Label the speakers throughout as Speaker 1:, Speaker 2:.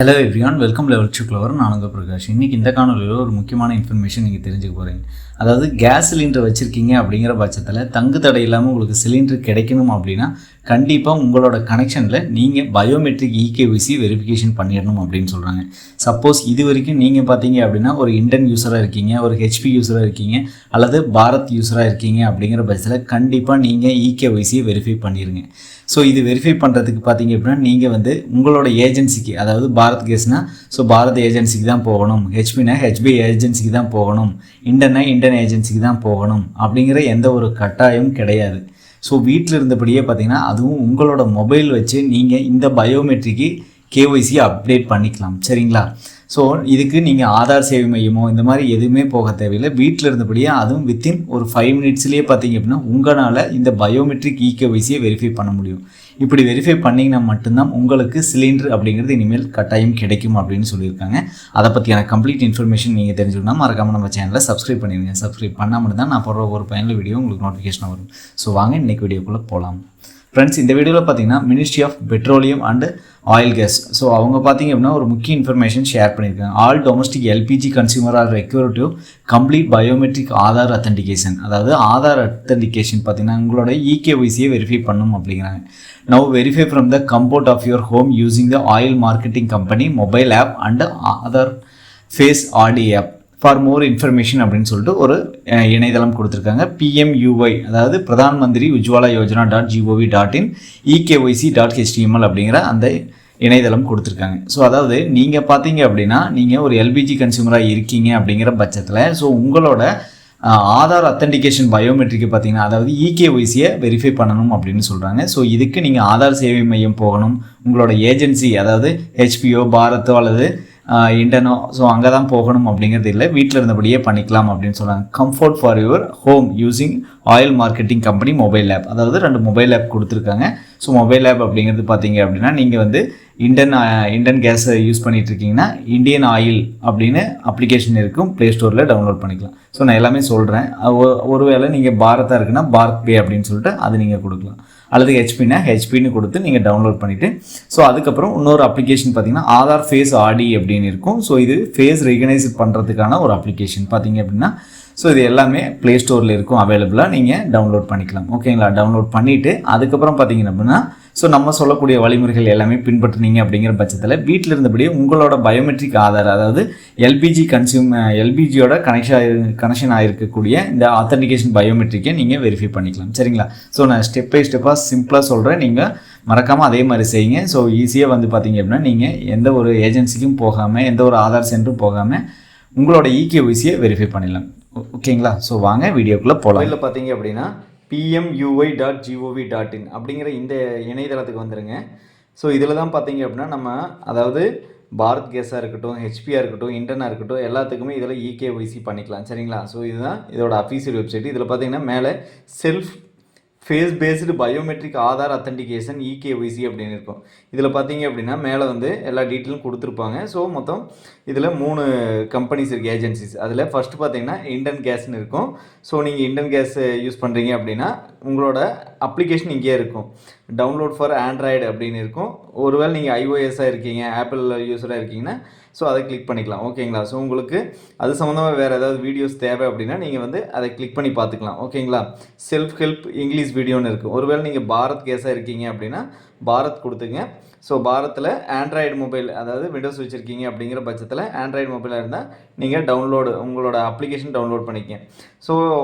Speaker 1: Hello everyone, welcome level to clever. நான் உங்கள் பிரகாஷ். இன்றைக்கி இந்த காணொலியில் ஒரு முக்கியமான இன்ஃபர்மேஷன் நீங்கள் தெரிஞ்சுக்க போகிறீங்க. அதாவது கேஸ் சிலிண்டர் வச்சுருக்கீங்க அப்படிங்கிற பட்சத்தில் தங்கு தடை இல்லாமல் உங்களுக்கு சிலிண்டர் கிடைக்கணும் அப்படின்னா கண்டிப்பாக உங்களோட கனெக்ஷனில் நீங்கள் பயோமெட்ரிக் இகேஒய்சி வெரிஃபிகேஷன் பண்ணிடணும் அப்படின்னு சொல்கிறாங்க. சப்போஸ் இது வரைக்கும் நீங்கள் பார்த்தீங்க அப்படின்னா ஒரு இண்டன் யூஸராக இருக்கீங்க, ஒரு ஹெச்பி யூஸராக இருக்கீங்க, அல்லது பாரத் யூஸராக இருக்கீங்க அப்படிங்கிற பட்சத்தில் கண்டிப்பாக நீங்கள் இகேஒய்சியை வெரிஃபை பண்ணிடுங்க. ஸோ இது வெரிஃபை பண்ணுறதுக்கு பார்த்தீங்க அப்படின்னா நீங்கள் உங்களோட ஏஜென்சிக்கு, அதாவது பாரத் கேஸ்னால் பாரத் ஏஜென்சிக்கு தான் போகணும், ஹெச்பினா ஹெச்பி ஏஜென்சிக்கு தான் போகணும், இண்டன்னா இண்டன் ஏஜென்சிக்கு தான் போகணும் அப்படிங்கிற எந்த ஒரு கட்டாயமும் கிடையாது. ஸோ வீட்டில் இருந்தபடியே பார்த்தீங்கன்னா அதுவும் உங்களோட மொபைல் வச்சு நீங்கள் இந்த பயோமெட்ரிக்கு கேஒய்சியை அப்டேட் பண்ணிக்கலாம். சரிங்களா? ஸோ இதுக்கு நீங்கள் ஆதார் சேவை மையமோ இந்த மாதிரி எதுவுமே போக தேவையில்லை. வீட்டில் இருந்தபடியே அதுவும் வித்தின் ஒரு 5 மினிட்ஸ்லேயே பார்த்தீங்க அப்படின்னா உங்களால் இந்த பயோமெட்ரிக் இகேஒய்சியை வெரிஃபை பண்ண முடியும். இப்படி வெரிஃபை பண்ணிங்கன்னா மட்டும்தான் உங்களுக்கு சிலிண்டர் அப்படிங்கிறது இனிமேல் கட்டாயம் கிடைக்கும் அப்படின்னு சொல்லியிருக்காங்க. அதை பற்றியான கம்ப்ளீட் இன்ஃபர்மேஷன் நீங்கள் தெரிஞ்சுக்கணும், மறக்காமல் நம்ம சேனலை சப்ஸ்கிரைப் பண்ணிடுங்க. சப்ஸ்கிரைப் பண்ணாமல் தான் நான் போடுற ஒரு பயனுள்ள வீடியோ உங்களுக்கு நோட்டிஃபிகேஷன் வரும். ஸோ வாங்க இன்றைக்கி வீடியோக்குள்ளே போகலாம். ஃப்ரெண்ட்ஸ், இந்த வீடியோவில் பார்த்தீங்கன்னா ministry of petroleum and oil gas, so அவங்க பார்த்தீங்க அப்படின்னா ஒரு முக்கிய இன்ஃபர்மேஷன் ஷேர் பண்ணியிருக்காங்க. All domestic LPG consumer are required to complete biometric Aadhaar authentication. அதாவது ஆதார் அத்தன்டிகேஷன் பார்த்தீங்கன்னா உங்களோட இகேஒய்சியை வெரிஃபை பண்ணணும் அப்படிங்கிறாங்க. Now verify from the comfort of your home using the oil marketing company mobile app and Aadhaar face RD app for more information அப்படின்னு சொல்லிட்டு ஒரு இணையதளம் கொடுத்துருக்காங்க. PMUY, அதாவது பிரதான் மந்திரி உஜ்வாலா யோஜனா .gov.in eKYC.html அப்படிங்கிற அந்த இணையதளம் கொடுத்துருக்காங்க. ஸோ அதாவது நீங்கள் பார்த்தீங்க அப்படின்னா நீங்கள் ஒரு எல்பிஜி கன்சியூமராக இருக்கீங்க அப்படிங்கிற பட்சத்தில் உங்களோட ஆதார் அத்தன்டிகேஷன் பயோமெட்ரிக்கு பார்த்தீங்கன்னா அதாவது இகேஒய்சியை வெரிஃபை பண்ணணும் அப்படின்னு சொல்கிறாங்க. ஸோ இதுக்கு நீங்கள் ஆதார் சேவை மையம் போகணும், உங்களோட ஏஜென்சி அதாவது ஹெச்பிஓ, பாரத்தோ அல்லது இண்டனோ, ஸோ அங்கே தான் போகணும் அப்படிங்கிறது இல்லை, வீட்டில் இருந்தபடியே பண்ணிக்கலாம் அப்படின்னு சொல்கிறாங்க. Comfort for your home using oil marketing company mobile app, அதாவது 2 மொபைல் ஆப் கொடுத்துருக்காங்க. ஸோ மொபைல் ஆப் அப்படிங்கிறது பார்த்தீங்க அப்படின்னா நீங்கள் இண்டன் கேஸை யூஸ் பண்ணிகிட்டு இருக்கீங்கன்னா இந்தியன் ஆயில் அப்படின்னு அப்ளிகேஷன் இருக்கும், ப்ளே ஸ்டோரில் டவுன்லோட் பண்ணிக்கலாம். ஸோ நான் எல்லாமே சொல்கிறேன். ஒருவேளை நீங்கள் பாரத்தாக இருக்குன்னா பாரத் பே அப்படின்னு சொல்லிட்டு அது நீங்கள் கொடுக்கலாம், அல்லது ஹெச்பின்னா ஹெச்பின்னு கொடுத்து நீங்கள் டவுன்லோட் பண்ணிவிட்டு ஸோ அதுக்கப்புறம் இன்னொரு அப்ளிகேஷன் பார்த்தீங்கன்னா ஆதார் ஃபேஸ் ஆர்டி அப்படின்னு இருக்கும். ஸோ இது ஃபேஸ் ரெகனைஸ் பண்ணுறதுக்கான ஒரு அப்ளிகேஷன் பார்த்தீங்க அப்படின்னா ஸோ இது எல்லாமே ப்ளே ஸ்டோரில் இருக்கும், அவைலபிளாக நீங்கள் டவுன்லோட் பண்ணிக்கலாம். ஓகேங்களா? டவுன்லோட் பண்ணிவிட்டு அதுக்கப்புறம் பார்த்தீங்க அப்படின்னா ஸோ நம்ம சொல்லக்கூடிய வழிமுறைகள் எல்லாமே பின்பற்றினீங்க அப்படிங்கிற பட்சத்தில் வீட்டில் இருந்தபடியே உங்களோட பயோமெட்ரிக் ஆதார், அதாவது எல்பிஜியோட கனெக்ஷன் ஆகிருக்கக்கூடிய இந்த ஆத்தன்டிகேஷன் பயோமெட்ரிக்கை நீங்கள் வெரிஃபை பண்ணிக்கலாம். சரிங்களா? ஸோ நான் ஸ்டெப் பை ஸ்டெப்பாக சிம்பிளாக சொல்கிறேன், நீங்கள் மறக்காமல் அதே மாதிரி செய்யுங்க. ஸோ ஈஸியாக பார்த்தீங்க அப்படின்னா நீங்கள் எந்த ஒரு ஏஜென்சிக்கும் போகாமல், எந்த ஒரு ஆதார் சென்டரும் போகாமல் உங்களோட இகேஒய்சியை வெரிஃபை பண்ணிடலாம். ஓகேங்களா? ஸோ வாங்க வீடியோக்குள்ளே போகலாம். இதில் பார்த்தீங்க அப்படின்னா PMUY.gov.in அப்படிங்கிற இந்த இணையதளத்துக்கு வந்துடுங்க. ஸோ இதில் தான் பார்த்தீங்க அப்படின்னா நம்ம அதாவது பாரத் கேஸாக இருக்கட்டும், ஹெச்பியாக இருக்கட்டும், இண்டனாக இருக்கட்டும், எல்லாத்துக்குமே இதில் இகேஒய்சி பண்ணிக்கலாம். சரிங்களா? ஸோ இதுதான் இதோட அஃபீஷியல் வெப்சைட். இதில் பார்த்தீங்கன்னா மேலே self face based biometric Aadhaar authentication eKYC அப்படின்னு இருக்கும். இதில் பார்த்தீங்க அப்படின்னா மேலே எல்லா டீட்டெயிலும் கொடுத்துருப்பாங்க. ஸோ மொத்தம் இதில் 3 கம்பெனிஸ் இருக்குது, ஏஜென்சிஸ். அதில் ஃபஸ்ட்டு பார்த்தீங்கன்னா இண்டன் கேஸ்ன்னு இருக்கும். ஸோ நீங்கள் இண்டன் கேஸ் யூஸ் பண்ணுறீங்க அப்படின்னா உங்களோட அப்ளிகேஷன் இங்கே இருக்கும், டவுன்லோட் ஃபார் ஆண்ட்ராய்டு அப்படின்னு இருக்கும். ஒருவேளை நீங்கள் iOS-ஆக இருக்கீங்க, ஆப்பிள் யூஸராக இருக்கீங்கன்னா ஸோ அதை கிளிக் பண்ணிக்கலாம். ஓகேங்களா? ஸோ உங்களுக்கு அது சம்மந்தமாக வேறு ஏதாவது வீடியோஸ் தேவை அப்படின்னா நீங்கள் அதை கிளிக் பண்ணி பார்த்துக்கலாம். ஓகேங்களா? செல்ஃப் ஹெல்ப் இங்கிலீஷ் வீடியோன்னு இருக்குது. ஒருவேளை நீங்கள் பாரத் கேஸாக இருக்கீங்க அப்படின்னா பாரத் கொடுத்துங்க. ஸோ பாரத்தில் ஆண்ட்ராய்டு மொபைல், அதாவது விண்டோஸ் வச்சுருக்கீங்க அப்படிங்கிற பட்சத்தில் ஆண்ட்ராய்டு மொபைலாக இருந்தால் நீங்கள் உங்களோட அப்ளிகேஷன் டவுன்லோட் பண்ணிக்கங்க. ஸோ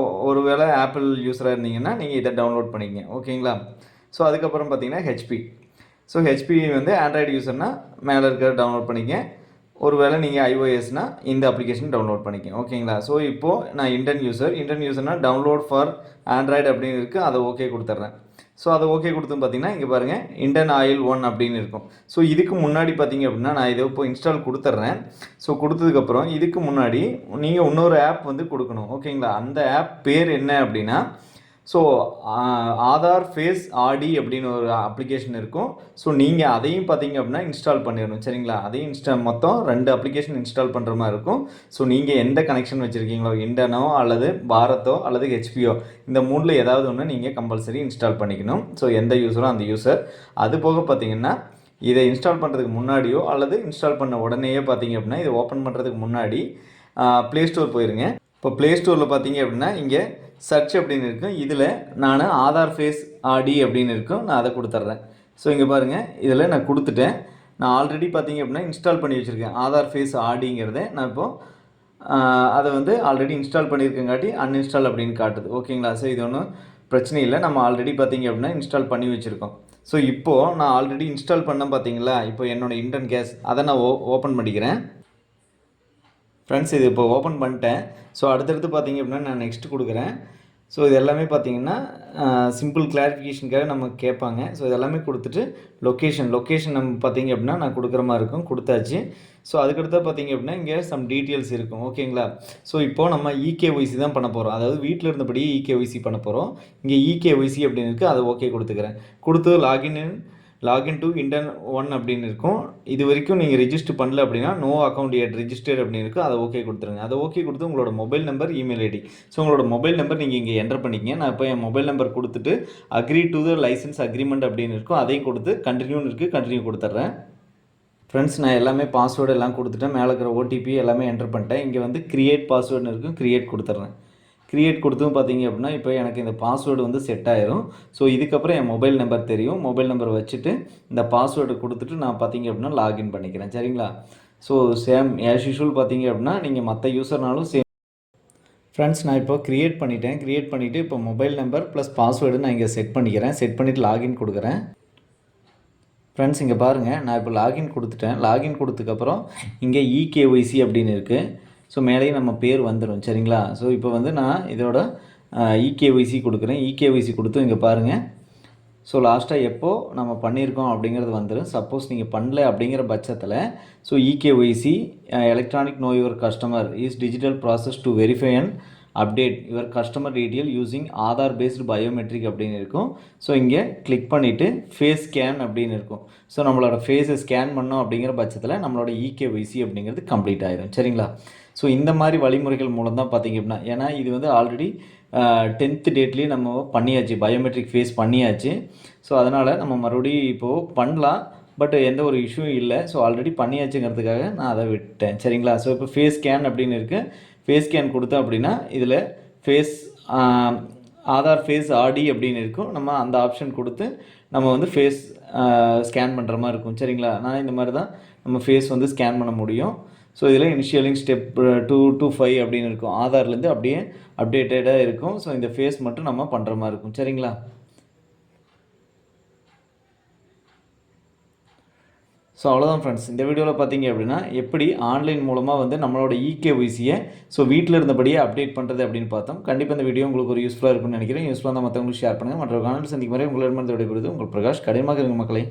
Speaker 1: ஒருவேளை ஆப்பிள் யூஸராக இருந்தீங்கன்னா நீங்கள் இதை டவுன்லோட் பண்ணிக்கங்க. ஓகேங்களா? ஸோ அதுக்கப்புறம் பார்த்தீங்கன்னா ஹெச்பி. ஸோ ஹெச்பி ஆண்ட்ராய்டு யூஸர்னால் மேலே இருக்கிற டவுன்லோட் பண்ணிக்க. ஒருவேளை நீங்கள் iOS-னால் இந்த அப்ளிகேஷன் டவுன்லோட் பண்ணிக்கங்க. ஓகேங்களா? ஸோ இப்போது நான் இண்டன் யூஸர்னால் டவுன்லோட் ஃபார் ஆண்ட்ராய்டு அப்படின்னு இருக்குது, அதை ஓகே கொடுத்துட்றேன். ஸோ அதை ஓகே கொடுத்து பார்த்தீங்கன்னா இங்கே பாருங்கள் இண்டன் ஆயில் 1 அப்படின்னு இருக்கும். ஸோ இதுக்கு முன்னாடி பார்த்தீங்க அப்படின்னா நான் இதை இப்போ இன்ஸ்டால் கொடுத்துட்றேன். ஸோ கொடுத்ததுக்கப்புறம் இதுக்கு முன்னாடி நீங்கள் இன்னொரு ஆப் கொடுக்கணும். ஓகேங்களா? அந்த ஆப் பேர் என்ன அப்படின்னா ஸோ ஆதார் ஃபேஸ் ஆர்டி அப்படின்னு ஒரு அப்ளிகேஷன் இருக்கும். ஸோ நீங்கள் அதையும் பார்த்தீங்க அப்படின்னா இன்ஸ்டால் பண்ணிடணும். சரிங்களா? அதையும் மொத்தம் 2 அப்ளிகேஷன் இன்ஸ்டால் பண்ணுற மாதிரி இருக்கும். ஸோ நீங்கள் எந்த கனெக்ஷன் வச்சுருக்கீங்களோ, இண்டனோ அல்லது பாரத்தோ அல்லது ஹெச்பிஓ, இந்த 3ல் ஏதாவது ஒன்று நீங்கள் கம்பல்சரி இன்ஸ்டால் பண்ணிக்கணும். ஸோ எந்த யூஸரோ அந்த யூஸர். அது போக பார்த்தீங்கன்னா இதை இன்ஸ்டால் பண்ணுறதுக்கு முன்னாடியோ அல்லது இன்ஸ்டால் பண்ண உடனேயே பார்த்தீங்க அப்படின்னா இதை ஓப்பன் பண்ணுறதுக்கு முன்னாடி ப்ளே ஸ்டோர் போயிருங்க. இப்போ ப்ளே ஸ்டோரில் பார்த்தீங்க அப்படின்னா இங்கே சர்ச் அப்படின்னு இருக்கும். இதில் நான் ஆதார் ஃபேஸ் ஆடி அப்படின்னு இருக்கும். நான் அதை கொடுத்துட்றேன். ஸோ இங்கே பாருங்கள், இதில் நான் கொடுத்துட்டேன். நான் ஆல்ரெடி பார்த்தீங்க அப்படின்னா இன்ஸ்டால் பண்ணி வச்சுருக்கேன் ஆதார் ஃபேஸ் ஆடிங்கிறத. நான் இப்போது அதை வந்து ஆல்ரெடி இன்ஸ்டால் பண்ணியிருக்கங்காட்டி அன்இன்ஸ்டால் அப்படின்னு காட்டுது. ஓகேங்களா? ஸோ இது ஒன்றும் பிரச்சனை இல்லை. நம்ம ஆல்ரெடி பார்த்தீங்க அப்படின்னா இன்ஸ்டால் பண்ணி வச்சுருக்கோம். ஸோ இப்போது நான் ஆல்ரெடி இன்ஸ்டால் பண்ணேன் பார்த்தீங்களா, இப்போ என்னோடய இண்டியன் கேஸ் அதை நான் ஓப்பன் பண்ணிக்கிறேன். ஃப்ரெண்ட்ஸ், இது இப்போ ஓப்பன் பண்ணிட்டேன். ஸோ அடுத்தடுத்து பார்த்தீங்க அப்படின்னா நான் நெக்ஸ்ட் கொடுக்குறேன். ஸோ இது எல்லாமே பார்த்தீங்கன்னா சிம்பிள் கிளாரிஃபிகேஷனுக்காக நம்ம கேட்பாங்க. ஸோ இது எல்லாமே கொடுத்துட்டு லொக்கேஷன் நம்ம பார்த்தீங்க அப்படின்னா நான் கொடுக்குற மாதிரி இருக்கும். கொடுத்தாச்சு. ஸோ அதுக்கடுத்து பார்த்தீங்க அப்படின்னா இங்கே சம் டீட்டெயில்ஸ் இருக்கும். ஓகேங்களா? ஸோ இப்போது நம்ம இகேஒய்சி தான் பண்ண போகிறோம். அதாவது வீட்டில் இருந்தபடியே இகேஒய்சி பண்ண போகிறோம். இங்கே இகேஒய்சி அப்படின்னு இருக்குது, அதை ஓகே கொடுத்துக்கிறேன். கொடுத்து லாகின் டு இண்டன் 1 அப்படின்னு இருக்கும். இது வரைக்கும் நீங்கள் ரெஜிஸ்டர் பண்ணல அப்படின்னா நோ அக்கௌண்ட் எட் ரெஜிஸ்டர் அப்படின்னு இருக்கும். அதை ஓகே கொடுத்துருங்க. அதை ஓகே கொடுத்து உங்களோட mobile number, email ID. So உங்களோட மொபைல் நம்பர் நீங்கள் இங்கே என்டர் பண்ணிக்கங்க. நான் இப்போ என் மொபைல் நம்பர் கொடுத்துட்டு agree to the licence agreement அப்படின்னு இருக்கும். அதையும் கொடுத்து கண்டினியூன்னு இருக்குது, கண்டினியூ கொடுத்துட்றேன். ஃப்ரெண்ட்ஸ், நான் எல்லாமே பாஸ்வேர்டு எல்லாம் கொடுத்துட்டேன். மேலே இருக்கிற ஓடிபி எல்லாமே என்டர் பண்ணிட்டேன். இங்கே வந்து கிரியேட் பாஸ்வேர்டுன்னு இருக்கும். கிரியேட் கொடுத்துட்றேன். கிரியேட் கொடுத்தும் பார்த்தீங்க அப்படின்னா இப்போ எனக்கு இந்த பாஸ்வேர்டு வந்து செட் ஆயிரும். ஸோ இதுக்கப்புறம் என் மொபைல் நம்பர் தெரியும். மொபைல் நம்பர் வச்சுட்டு இந்த பாஸ்வேர்டு கொடுத்துட்டு நான் பார்த்தீங்க அப்படின்னா லாகின் பண்ணிக்கிறேன். சரிங்களா? ஸோ சேம் ஆஸ் யூஷுவல் பார்த்தீங்க அப்படின்னா நீங்கள் மற்ற யூசர்னாலும் சேம். ஃப்ரெண்ட்ஸ், நான் இப்போ கிரியேட் பண்ணிவிட்டு இப்போ மொபைல் நம்பர் ப்ளஸ் பாஸ்வேர்டு நான் இங்கே செட் பண்ணிக்கிறேன். செட் பண்ணிவிட்டு லாகின் கொடுக்குறேன். ஃப்ரெண்ட்ஸ், இங்கே பாருங்கள், நான் இப்போ லாகின் கொடுத்துட்டேன். லாகின் கொடுத்ததுக்கப்புறம் இங்கே இகேஒய்சி அப்படின்னு இருக்குது. ஸோ மேலேயும் நம்ம பேர் வந்துடும். சரிங்களா? ஸோ இப்போ வந்து நான் இதோட இகேஒய்சி கொடுக்குறேன். இகேஒய்சி கொடுத்து இங்கே பாருங்கள். ஸோ லாஸ்ட்டாக எப்போது நம்ம பண்ணியிருக்கோம் அப்படிங்கிறது வந்துடும். சப்போஸ் நீங்கள் பண்ணல அப்படிங்கிற பட்சத்தில் so eKYC electronic no your customer is digital process to verify and update your customer detail using Aadhaar based biometric அப்படின்னு இருக்கும். ஸோ இங்கே கிளிக் பண்ணிவிட்டு ஃபேஸ் ஸ்கேன் அப்படின்னு இருக்கும். ஸோ நம்மளோட ஃபேஸை ஸ்கேன் பண்ணோம் அப்படிங்கிற பட்சத்தில் நம்மளோட இகேஒய்சி அப்படிங்கிறது கம்ப்ளீட் ஆகிடும். சரிங்களா? ஸோ இந்த மாதிரி வழிமுறைகள் மூலம் தான் பார்த்திங்க அப்படின்னா, ஏன்னா இது வந்து ஆல்ரெடி 10th டேட்லேயே நம்ம பண்ணியாச்சு, பயோமெட்ரிக் ஃபேஸ் பண்ணியாச்சு. ஸோ அதனால் நம்ம மறுபடியும் இப்போது பண்ணலாம். பட் எந்த ஒரு இஷ்யூ இல்லை. ஸோ ஆல்ரெடி பண்ணியாச்சுங்கிறதுக்காக நான் அதை விட்டேன். சரிங்களா? ஸோ இப்போ ஃபேஸ் ஸ்கேன் அப்படின்னு இருக்குது. ஃபேஸ் ஸ்கேன் கொடுத்தோம் அப்படின்னா இதில் ஃபேஸ் ஆதார் ஃபேஸ் ஆடி அப்படின்னு இருக்கும். நம்ம அந்த ஆப்ஷன் கொடுத்து நம்ம வந்து ஃபேஸ் ஸ்கேன் பண்ணுற மாதிரி இருக்கும். சரிங்களா? நான் இந்த மாதிரி தான் நம்ம ஃபேஸ் வந்து ஸ்கேன் பண்ண முடியும். ஸோ இதில் இனிஷியலிங் ஸ்டெப் 2 to 5 அப்படின்னு இருக்கும். ஆதார்லேருந்து அப்படியே அப்டேட்டடாக இருக்கும். ஸோ இந்த ஃபேஸ் மட்டும் நம்ம பண்ணுற மாதிரி இருக்கும். சரிங்களா? ஸோ அவ்வளோதான் ஃப்ரெண்ட்ஸ். இந்த வீடியோவில் பார்த்தீங்க அப்படின்னா எப்படி ஆன்லைன் மூலமாக வந்து நம்மளோட இகேஒய்சியை ஸோ வீட்டில் இருந்தபடியே அப்டேட் பண்ணுறது அப்படின்னு பார்த்தோம். கண்டிப்பாக இந்த வீடியோ உங்களுக்கு ஒரு யூஸ்ஃபுல்லாக இருக்கும்னு நினைக்கிறேன். யூஸ்ஃபுல்லாக தான் மற்றவங்களுக்கு ஷேர் பண்ணுங்கள். மற்ற காணொலி சந்திக்கும் வரை உங்களிடமிருந்து விடைபெறுவது உங்கள் பிரகாஷ். கடினமாக இருங்க மக்களே.